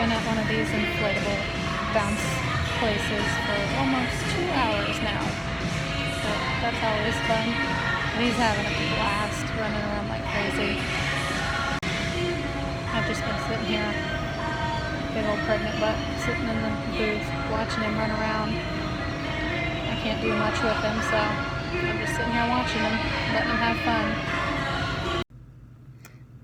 been at one of these inflatable bounce places for almost 2 hours now. So that's always fun. And he's having a blast running around like crazy. I've just been sitting here, big old pregnant butt, sitting in the booth watching him run around. I can't do much with him, so I'm just sitting here watching him, letting him have fun.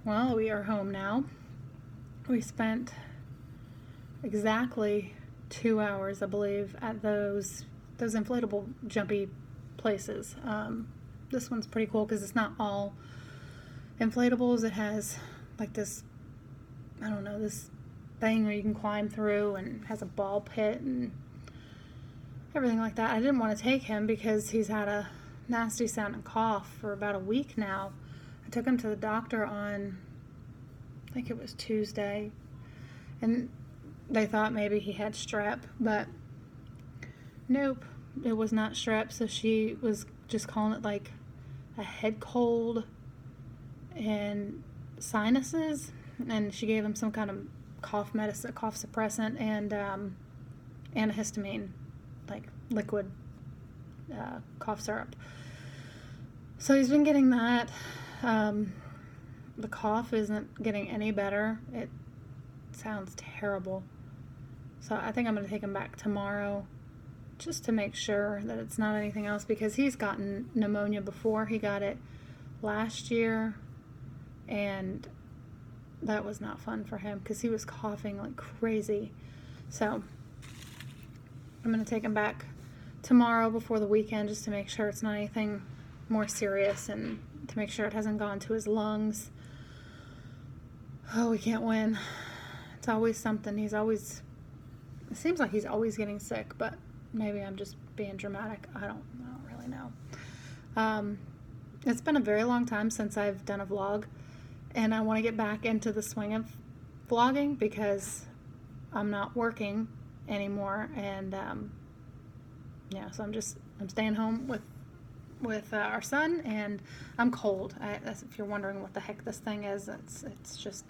Well, we are home now. We spent exactly 2 hours, I believe, at those inflatable jumpy places. This one's pretty cool because it's not all inflatables. It has like this, I don't know, this thing where you can climb through and has a ball pit and everything like that. I didn't want to take him because he's had a nasty sounding cough for about a week now. I took him to the doctor on, I think it was Tuesday, and they thought maybe he had strep, but nope, it was not strep. So she was just calling it like a head cold and sinuses, and she gave him some kind of cough medicine, cough suppressant, and antihistamine, like liquid cough syrup. So he's been getting that. The cough isn't getting any better. It sounds terrible. So I think I'm going to take him back tomorrow just to make sure that it's not anything else, because he's gotten pneumonia before. He got it last year, and that was not fun for him because he was coughing like crazy. So I'm going to take him back tomorrow before the weekend just to make sure it's not anything more serious and to make sure it hasn't gone to his lungs. Oh, we can't win. It's always something. It seems like he's always getting sick, but maybe I'm just being dramatic. I don't really know. It's been a very long time since I've done a vlog, and I want to get back into the swing of vlogging because I'm not working anymore, and so I'm staying home with our son, and I'm cold. If you're wondering what the heck this thing is, it's just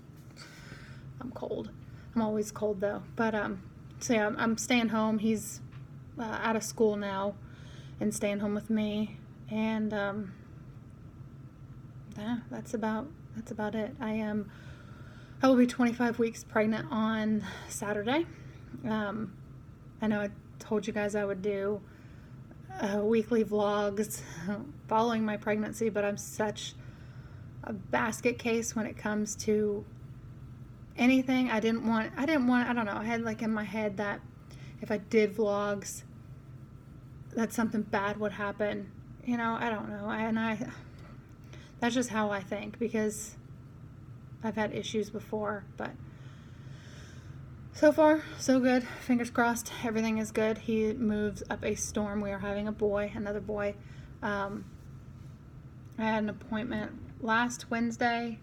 I'm cold. I'm always cold though. But so yeah, I'm staying home. He's out of school now and staying home with me, and that's about it. I will be 25 weeks pregnant on Saturday. I know I told you guys I would do weekly vlogs following my pregnancy, but I'm such a basket case when it comes to anything. I didn't want, I don't know, I had like in my head that if I did vlogs that something bad would happen. I don't know. That's just how I think, because I've had issues before, but so far, so good. Fingers crossed, everything is good. He moves up a storm. We are having another boy. I had an appointment last Wednesday,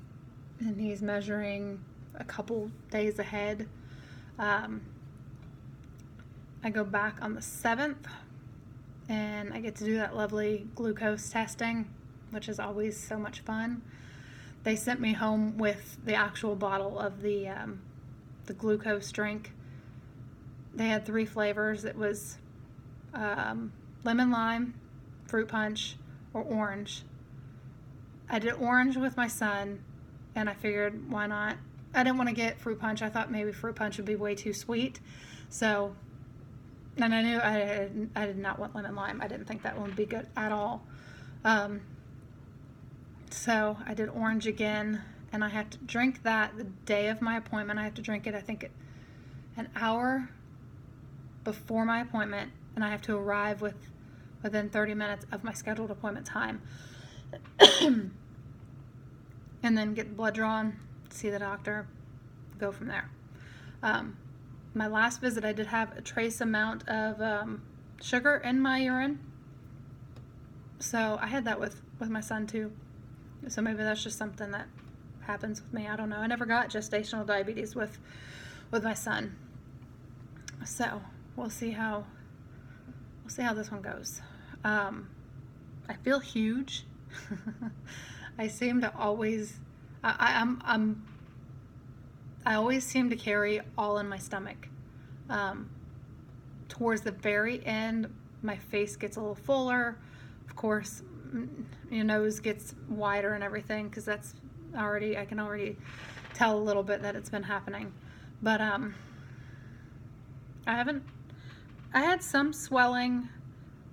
and he's measuring a couple days ahead. I go back on the 7th, and I get to do that lovely glucose testing, which is always so much fun. They sent me home with the actual bottle of the glucose drink. They had 3 flavors. It was lemon lime, fruit punch, or orange. I did orange with my son, and I figured, why not? I didn't want to get fruit punch. I thought maybe fruit punch would be way too sweet. So, and I knew I did not want lemon lime. I didn't think that one would be good at all. So I did orange again, and I have to drink that the day of my appointment. I have to drink it, I think, an hour before my appointment, and I have to arrive within 30 minutes of my scheduled appointment time. And then get the blood drawn, see the doctor, go from there. My last visit, I did have a trace amount of sugar in my urine. So I had that with my son too. So maybe that's just something that happens with me. I don't know. I never got gestational diabetes with my son. So we'll see how this one goes. I feel huge. I seem to always, I'm I always seem to carry all in my stomach. Towards the very end, my face gets a little fuller. Of course, your nose gets wider and everything, because that's already, I can already tell a little bit that it's been happening. But I had some swelling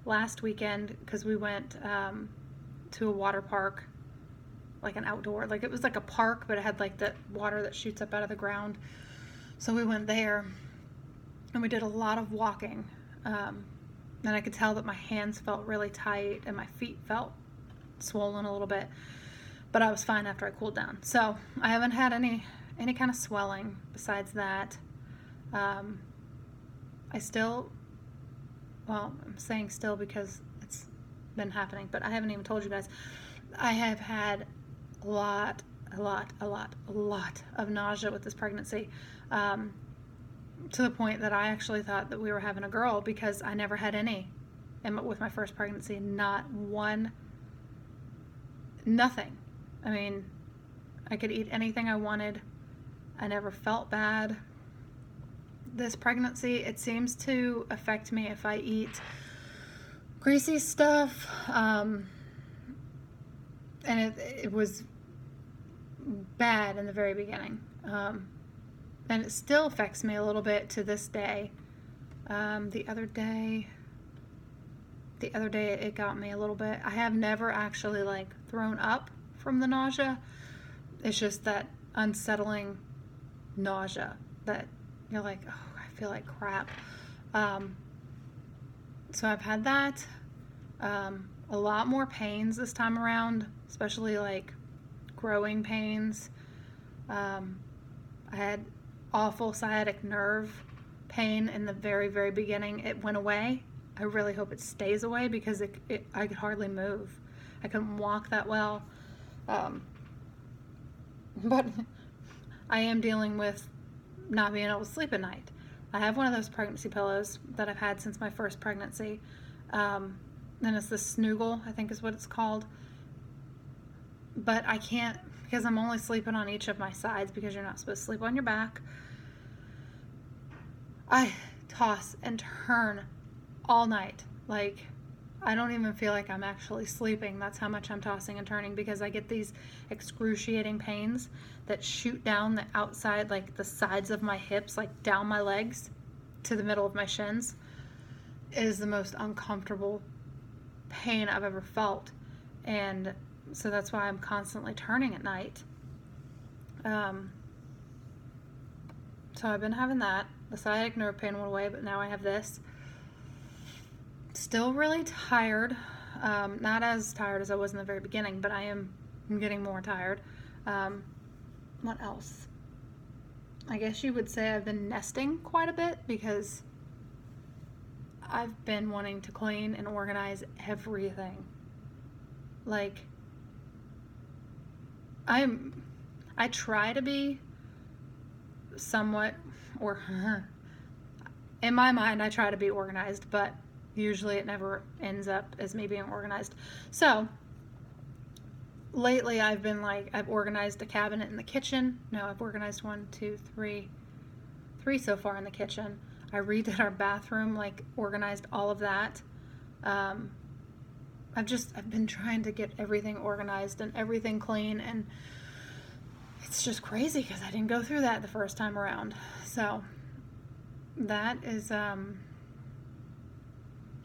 last weekend because we went to a water park, like an outdoor, like it was like a park, but it had like the water that shoots up out of the ground. So we went there and we did a lot of walking. And I could tell that my hands felt really tight and my feet felt swollen a little bit, but I was fine after I cooled down. So I haven't had any kind of swelling besides that. I still, well, I'm saying still because it's been happening, but I haven't even told you guys. I have had a lot of nausea with this pregnancy, to the point that I actually thought that we were having a girl, because I never had any with my first pregnancy. Not one, nothing. I mean, I could eat anything I wanted. I never felt bad. This pregnancy, it seems to affect me if I eat greasy stuff, and it was bad in the very beginning, and it still affects me a little bit to this day. The other day it got me a little bit. I have never actually like thrown up from the nausea. It's just that unsettling nausea that you're like, oh, I feel like crap. So I've had that. A lot more pains this time around, especially like growing pains. I had awful sciatic nerve pain in the very beginning. It went away. I really hope it stays away, because I could hardly move. I couldn't walk that well. But I am dealing with not being able to sleep at night. I have one of those pregnancy pillows that I've had since my first pregnancy. And it's the Snuggle, I think is what it's called. But I can't, because I'm only sleeping on each of my sides, because you're not supposed to sleep on your back. I toss and turn all night. Like, I don't even feel like I'm actually sleeping. That's how much I'm tossing and turning, because I get these excruciating pains that shoot down the outside, like the sides of my hips, like down my legs to the middle of my shins. It is the most uncomfortable pain I've ever felt. And so that's why I'm constantly turning at night. So I've been having that. The sciatic nerve pain went away, but now I have this. Still really tired. Not as tired as I was in the very beginning, but I'm getting more tired. What else? I guess you would say I've been nesting quite a bit, because I've been wanting to clean and organize everything. Like, I try to be somewhat, or in my mind, I try to be organized, but usually it never ends up as me being organized. So lately I've been like, I've organized a cabinet in the kitchen. No, I've organized 3 so far in the kitchen. I redid our bathroom, like organized all of that. I've been trying to get everything organized and everything clean, and it's just crazy because I didn't go through that the first time around. So that is, yeah,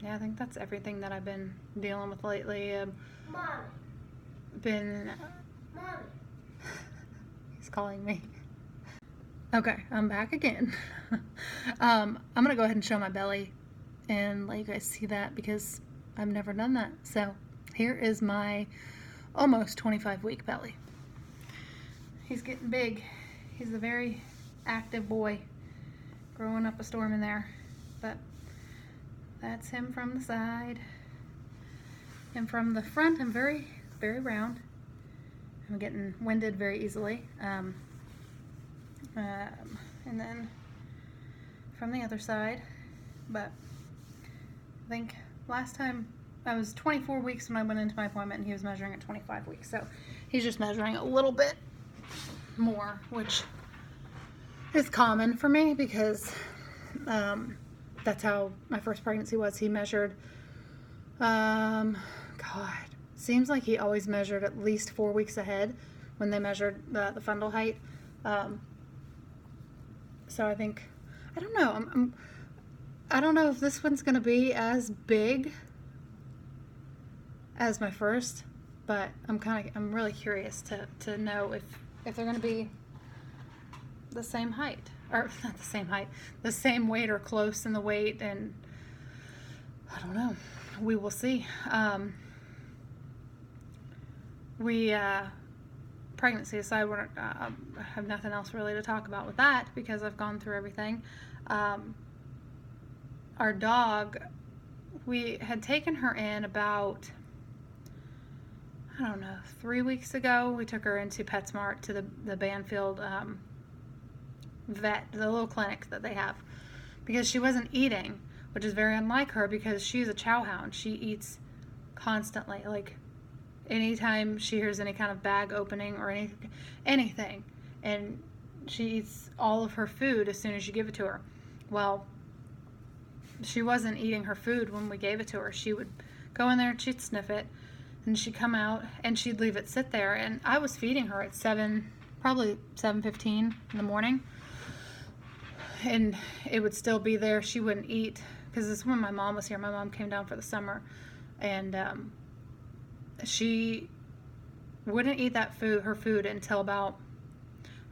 I think that's everything that I've been dealing with lately. Mommy. Mommy. He's calling me. Okay, I'm back again. I'm gonna go ahead and show my belly and let you guys see that, because I've never done that. So here is my almost 25-week belly. He's getting big. He's a very active boy, growing up a storm in there. But that's him from the side. And from the front, I'm very, very round. I'm getting winded very easily. And then from the other side, but I think last time I was 24 weeks when I went into my appointment, and he was measuring at 25 weeks. So he's just measuring a little bit more, which It's common for me because that's how my first pregnancy was. He measured, God, seems like he always measured at least 4 weeks ahead when they measured the fundal height. So I think, I don't know. I don't know if this one's going to be as big as my first, but I'm really curious to know if they're going to be the same height, or not the same height, the same weight or close in the weight, and I don't know. We will see. Pregnancy aside, I have nothing else really to talk about with that because I've gone through everything. Our dog, we had taken her in about, I don't know, 3 weeks ago. We took her into PetSmart to the Banfield vet, the little clinic that they have, because she wasn't eating, which is very unlike her because she's a chow hound. She eats constantly. Like, anytime she hears any kind of bag opening or anything, and she eats all of her food as soon as you give it to her. Well, she wasn't eating her food when we gave it to her. She would go in there and she'd sniff it, and she'd come out and she'd leave it sit there. And I was feeding her at probably 7:15 in the morning, and it would still be there. She wouldn't eat because this is when my mom was here. My mom came down for the summer, and she wouldn't eat her food until about,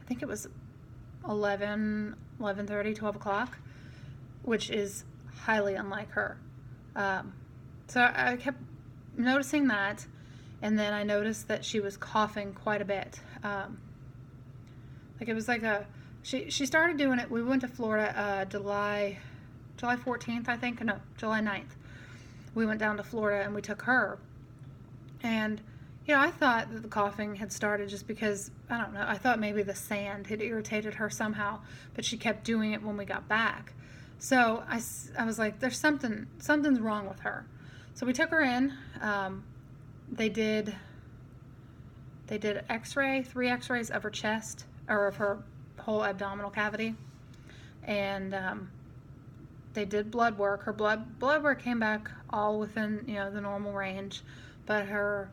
I think it was 11:30, 12 o'clock, which is highly unlike her. So I kept noticing that, and then I noticed that she was coughing quite a bit. Like, it was like she started doing it. We went to Florida July 14th, I think. No, July 9th. We went down to Florida and we took her. And, I thought that the coughing had started just because, I don't know, I thought maybe the sand had irritated her somehow, but she kept doing it when we got back. So I was like, something's wrong with her. So we took her in. They did x-ray, 3 x-rays of her chest, or of her whole abdominal cavity. And they did blood work. Her blood work came back all within, the normal range. But her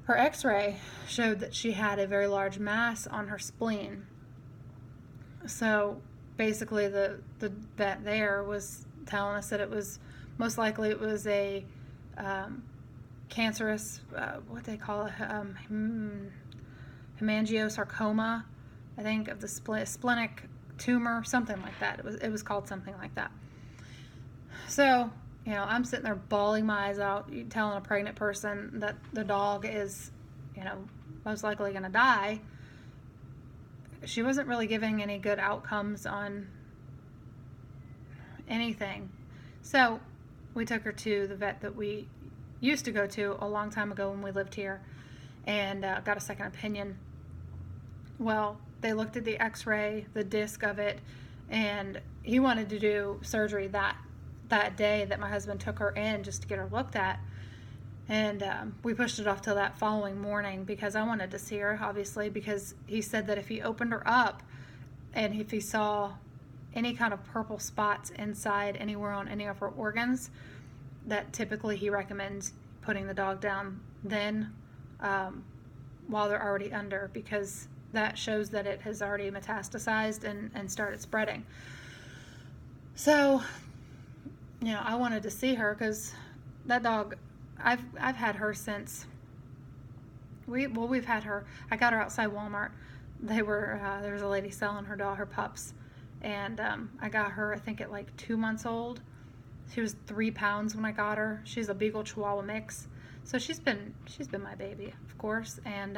x-ray showed that she had a very large mass on her spleen. So basically the vet there was telling us that it was, most likely it was a cancerous, what they call it, hemangiosarcoma, I think, of the splenic tumor, something like that. It was called something like that. So, I'm sitting there bawling my eyes out, telling a pregnant person that the dog is, most likely going to die. She wasn't really giving any good outcomes on anything. So we took her to the vet that we used to go to a long time ago when we lived here, and got a second opinion. Well, they looked at the x-ray, the disc of it, and he wanted to do surgery that day that my husband took her in just to get her looked at. And we pushed it off till that following morning because I wanted to see her, obviously, because he said that if he opened her up and if he saw any kind of purple spots inside anywhere on any of her organs, that typically he recommends putting the dog down then while they're already under, because that shows that it has already metastasized and started spreading. So, I wanted to see her because that dog, I've had her since we've had her. I got her outside Walmart. There was a lady selling her pups, and I got her, I think, at like 2 months old. She was 3 pounds when I got her. She's a Beagle Chihuahua mix, so she's been my baby, of course. And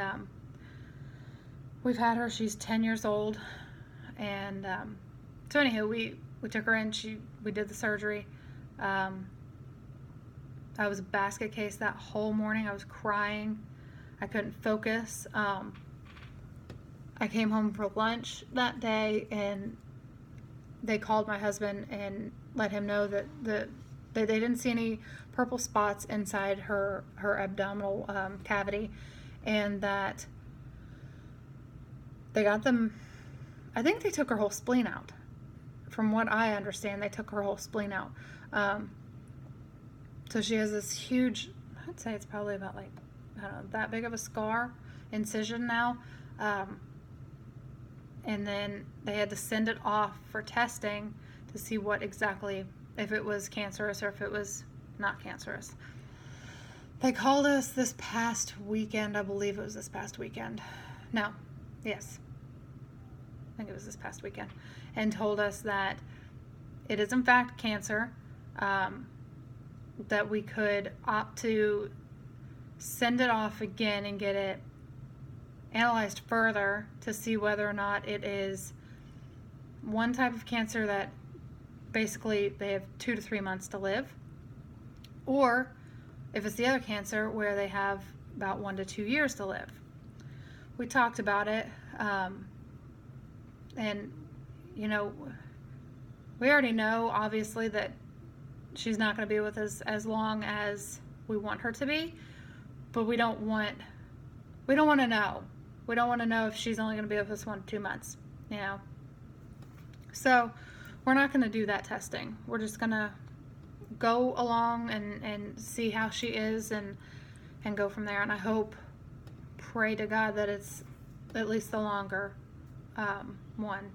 we've had her. She's 10 years old, and so anywho, we took her in. We did the surgery. I was a basket case that whole morning. I was crying. I couldn't focus. I came home for lunch that day, and they called my husband and let him know that they didn't see any purple spots inside her abdominal cavity, and that they got them I think they took her whole spleen out. From what I understand, they took her whole spleen out. So she has this huge, I'd say it's probably about like, I don't know, that big of a scar, incision now. And then they had to send it off for testing to see what exactly, if it was cancerous or if it was not cancerous. They called us this past weekend. I believe it was this past weekend. No, yes. I think it was this past weekend. And told us that it is in fact cancer, that we could opt to send it off again and get it analyzed further to see whether or not it is one type of cancer that basically they have 2 to 3 months to live, or if it's the other cancer where they have about 1 to 2 years to live. We talked about it, and you know, we already know obviously that she's not going to be with us as long as we want her to be, but we don't want to know. We don't want to know if she's only going to be with us 1 to 2 months, you know. So we're not going to do that testing. We're just going to go along and see how she is and go from there. And I hope, pray to God, that it's at least the longer one,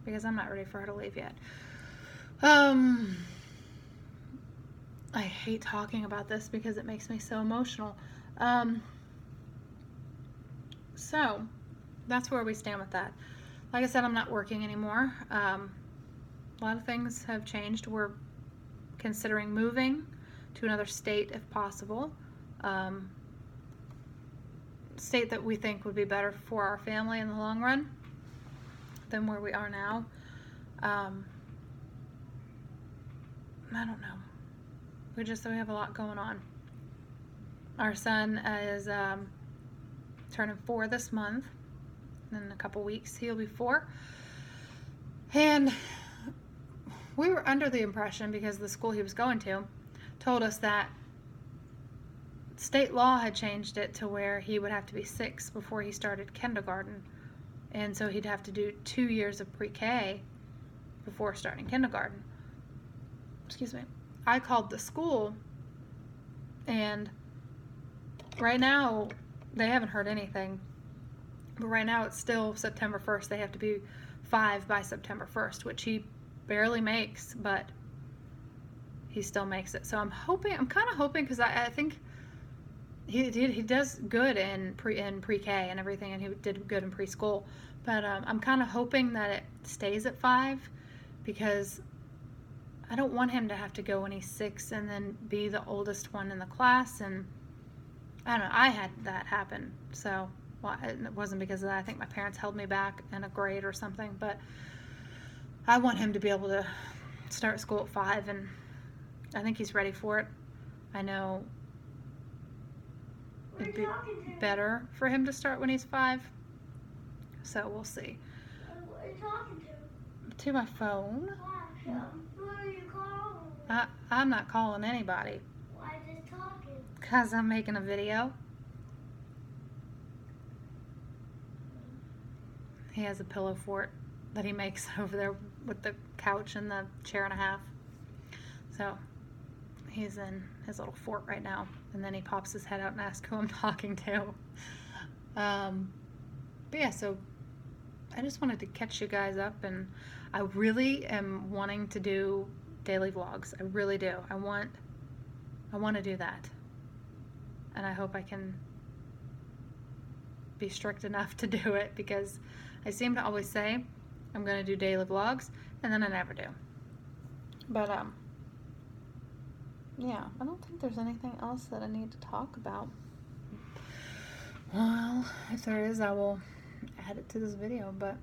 because I'm not ready for her to leave yet. I hate talking about this because it makes me so emotional. So that's where we stand with that. Like I said, I'm not working anymore. A lot of things have changed. We're considering moving to another state if possible. State that we think would be better for our family in the long run than where we are now. I don't know. We have a lot going on. Our son is turning 4 this month. In a couple weeks he'll be 4. And we were under the impression, because the school he was going to told us that state law had changed it to where he would have to be 6 before he started kindergarten. And so he'd have to do 2 years of pre-K before starting kindergarten. Excuse me. I called the school, and right now they haven't heard anything. But right now it's still September 1st. They have to be 5 by September 1st, which he barely makes, but he still makes it. So I'm kind of hoping, because I think he does good in pre-K and everything, and he did good in preschool. But I'm kind of hoping that it stays at 5, because I don't want him to have to go when he's 6 and then be the oldest one in the class. And I don't know, I had that happen. So, well, it wasn't because of that. I think my parents held me back in a grade or something. But I want him to be able to start school at 5, and I think he's ready for it. I know it'd be better for him to start when he's 5. So we'll see. What are you talking to? To my phone. Who are you calling? I'm not calling anybody. Why just talking? Because I'm making a video. He has a pillow fort that he makes over there with the couch and the chair and a half. So he's in his little fort right now. And then he pops his head out and asks who I'm talking to. But yeah, so I just wanted to catch you guys up, and I really am wanting to do daily vlogs. I really do. I want to do that. And I hope I can be strict enough to do it, because I seem to always say I'm going to do daily vlogs, and then I never do. But yeah, I don't think there's anything else that I need to talk about. Well, if there is, I will add it to this video, but